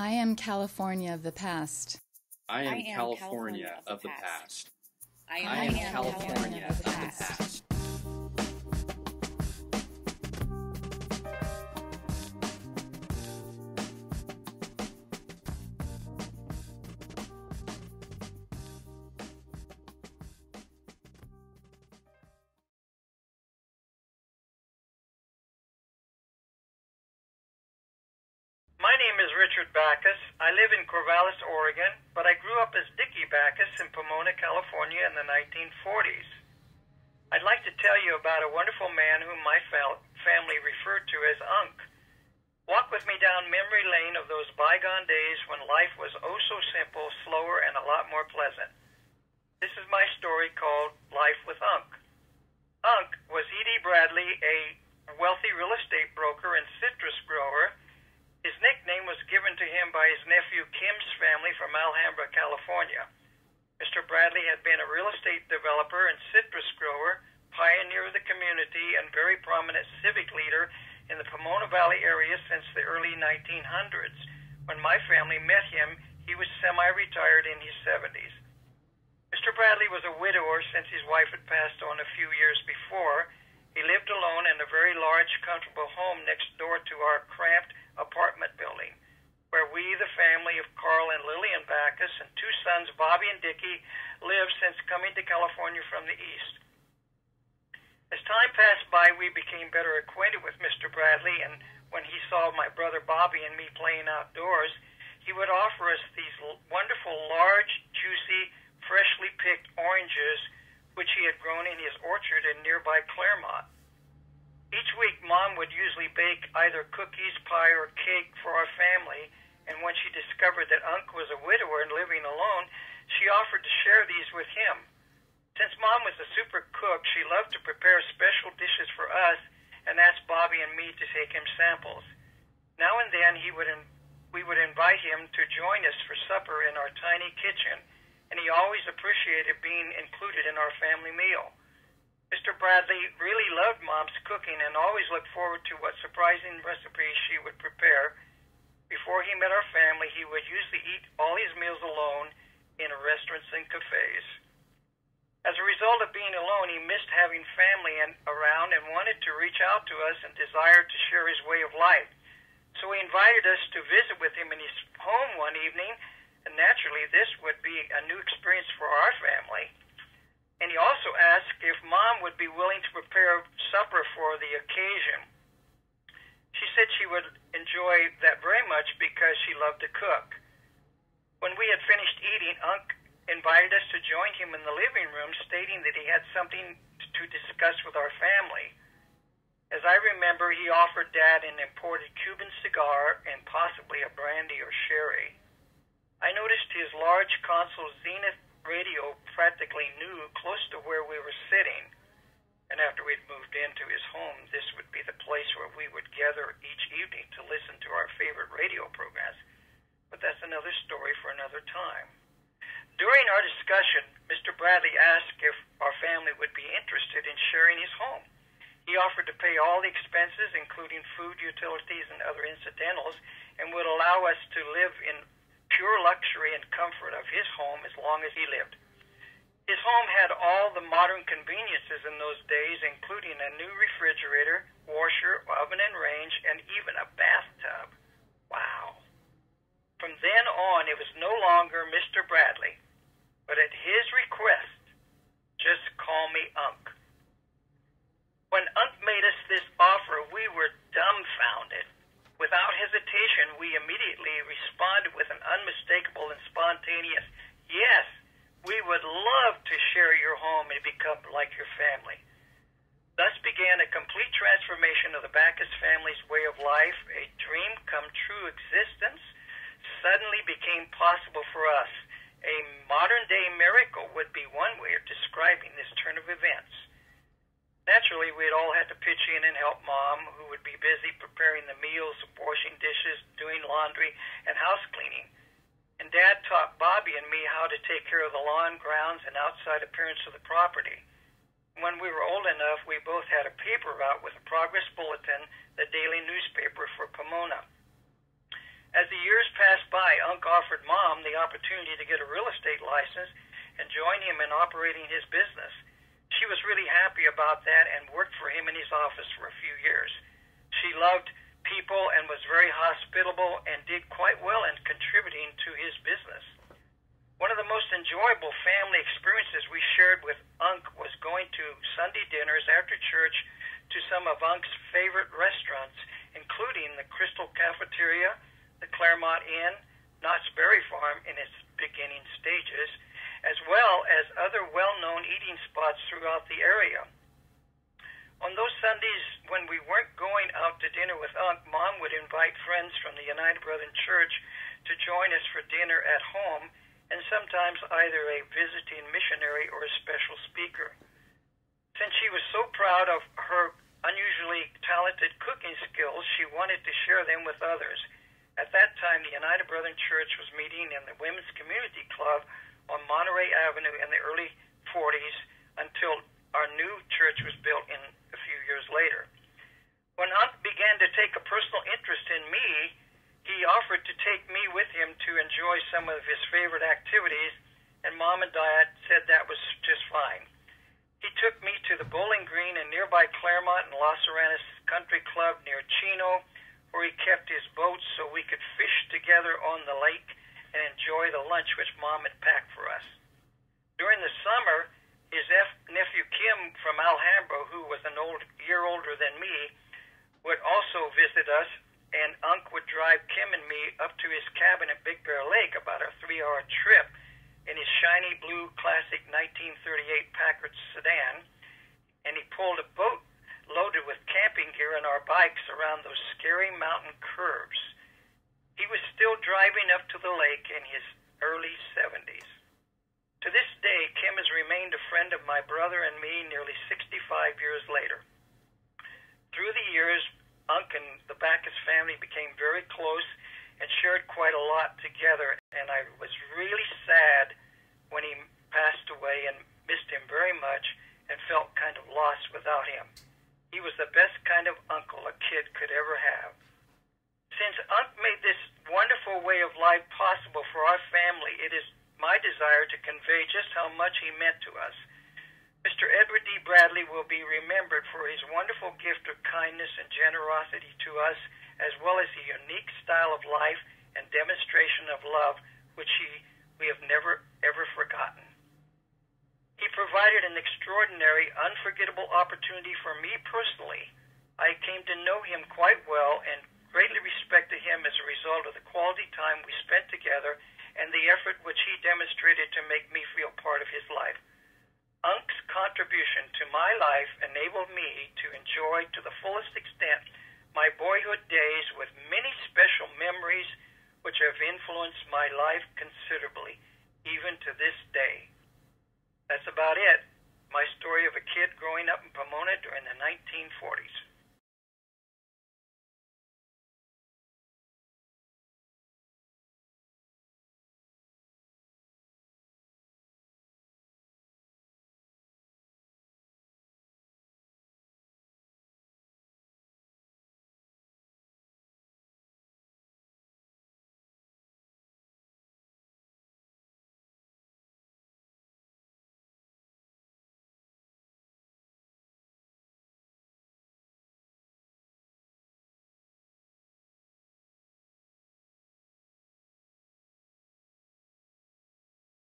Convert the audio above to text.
I am California of the past. I am California of the past. I I am California of the past. My name is Richard Backus. I live in Corvallis, Oregon, but I grew up as Dickie Backus in Pomona, California in the 1940s. I'd like to tell you about a wonderful man whom my family referred to as Unc. Walk with me down memory lane of those bygone days when life was oh so simple, slower, and a lot more pleasant. This is my story called Life with Unc. Unc was E.D. Bradley, a wealthy real estate broker and citrus grower. His nickname was given to him by his nephew Kim's family from Alhambra, California. Mr. Bradley had been a real estate developer and citrus grower, pioneer of the community, and very prominent civic leader in the Pomona Valley area since the early 1900s. When my family met him, he was semi-retired in his 70s. Mr. Bradley was a widower since his wife had passed on a few years before. He lived alone in a very large, comfortable home next door to our cramped apartment building, where we, the family of Carl and Lillian Backus, and two sons, Bobby and Dickie, lived since coming to California from the East. As time passed by, we became better acquainted with Mr. Bradley, and when he saw my brother Bobby and me playing outdoors, he would offer us these wonderful, large, juicy, freshly picked oranges, which he had grown in his orchard in nearby Claremont. Each week, Mom would usually bake either cookies, pie, or cake for our family, and when she discovered that Unc was a widower and living alone, she offered to share these with him. Since Mom was a super cook, she loved to prepare special dishes for us and asked Bobby and me to take him samples. Now and then, we would invite him to join us for supper in our tiny kitchen, and he always appreciated being included in our family meal. Mr. Bradley really loved Mom's cooking and always looked forward to what surprising recipes she would prepare. Before he met our family, he would usually eat all his meals alone in restaurants and cafes. As a result of being alone, he missed having family around and wanted to reach out to us and desired to share his way of life. So he invited us to visit with him in his home one evening, and naturally this would be a new experience for our family. And he also asked if Mom would be willing to prepare supper for the occasion. She said she would enjoy that very much because she loved to cook. When we had finished eating, Unc invited us to join him in the living room, stating that he had something to discuss with our family. As I remember, he offered Dad an imported Cuban cigar and possibly a brandy or sherry. I noticed his large console Zenith radio practically new close to where we were sitting, and after we'd moved into his home, this would be the place where we would gather each evening to listen to our favorite radio programs. But that's another story for another time. During our discussion, Mr. Bradley asked if our family would be interested in sharing his home. He offered to pay all the expenses, including food, utilities, and other incidentals, and would allow us to live in pure luxury and comfort of his home as long as he lived. His home had all the modern conveniences in those days, including a new refrigerator, washer, oven and range, and even a bathtub. Wow. From then on, it was no longer Mr. Bradley, but at his request, just call me Unc. When Unc made us this offer, we were dumbfounded. Without hesitation, we immediately responded with an unmistakable and spontaneous, yes, we would love to share your home and become like your family. Thus began a complete transformation of the Backus family's way of life. A dream come true existence suddenly became possible for us. A modern-day miracle would be one way of describing this turn of events. Naturally, we'd all had to pitch in and help Mom, who would be busy preparing the meals, washing dishes, doing laundry, and house cleaning. And Dad taught Bobby and me how to take care of the lawn, grounds, and outside appearance of the property. When we were old enough, we both had a paper route with a progress bulletin, the daily newspaper for Pomona. As the years passed by, by, Unc offered Mom the opportunity to get a real estate license and join him in operating his business. She was really happy about that and worked for him in his office for a few years. She loved people and was very hospitable and did quite well in contributing to his business. One of the most enjoyable family experiences we shared with Unc was going to Sunday dinners after church to some of Unc's favorite restaurants, including the Crystal Cafeteria, the Claremont Inn, Knott's Berry Farm in its beginning stages, as well as other well-known eating spots throughout the area. On those Sundays when we weren't going out to dinner with Unc, Mom would invite friends from the United Brethren Church to join us for dinner at home, and sometimes either a visiting missionary or a special speaker. Since she was so proud of her unusually talented cooking skills, she wanted to share them with others. At that time, the United Brethren Church was meeting in the Women's Community Club on Monterey Avenue in the early 40s until our new church was built in a few years later. When Unc began to take a personal interest in me, he offered to take me with him to enjoy some of his favorite activities, and Mom and Dad said that was just fine. He took me to the bowling green in nearby Claremont and Los Aranas Country Club near Chino, where he kept his boat so we could fish together on the lake and enjoy the lunch which Mom had packed for us. During the summer, his nephew Kim from Alhambra, who was an year older than me, would also visit us, and Unc would drive Kim and me up to his cabin at Big Bear Lake, about a 3-hour trip, in his shiny blue classic 1938 Packard sedan, and he pulled a boat loaded with camping gear and our bikes around those scary mountain curves. He was still driving up to the lake in his early 70s. To this day, Kim has remained a friend of my brother and me nearly 65 years later. Through the years, Unc and the Backus family became very close and shared quite a lot together, and I was really sad when he passed away and missed him very much and felt kind of lost without him. He was the best kind of uncle a kid could ever have. Since Unc made this wonderful way of life possible for our family, it is my desire to convey just how much he meant to us. Mr. Edward D. Bradley will be remembered for his wonderful gift of kindness and generosity to us, as well as a unique style of life and demonstration of love, which we have never, ever forgotten. He provided an extraordinary, unforgettable opportunity for me personally. I came to know him quite well and greatly respected him as a result of the quality time we spent together and the effort which he demonstrated to make me feel part of his life. Unc's contribution to my life enabled me to enjoy to the fullest extent my boyhood days with many special memories which have influenced my life considerably, even to this day. That's about it. My story of a kid growing up in Pomona during the 1940s.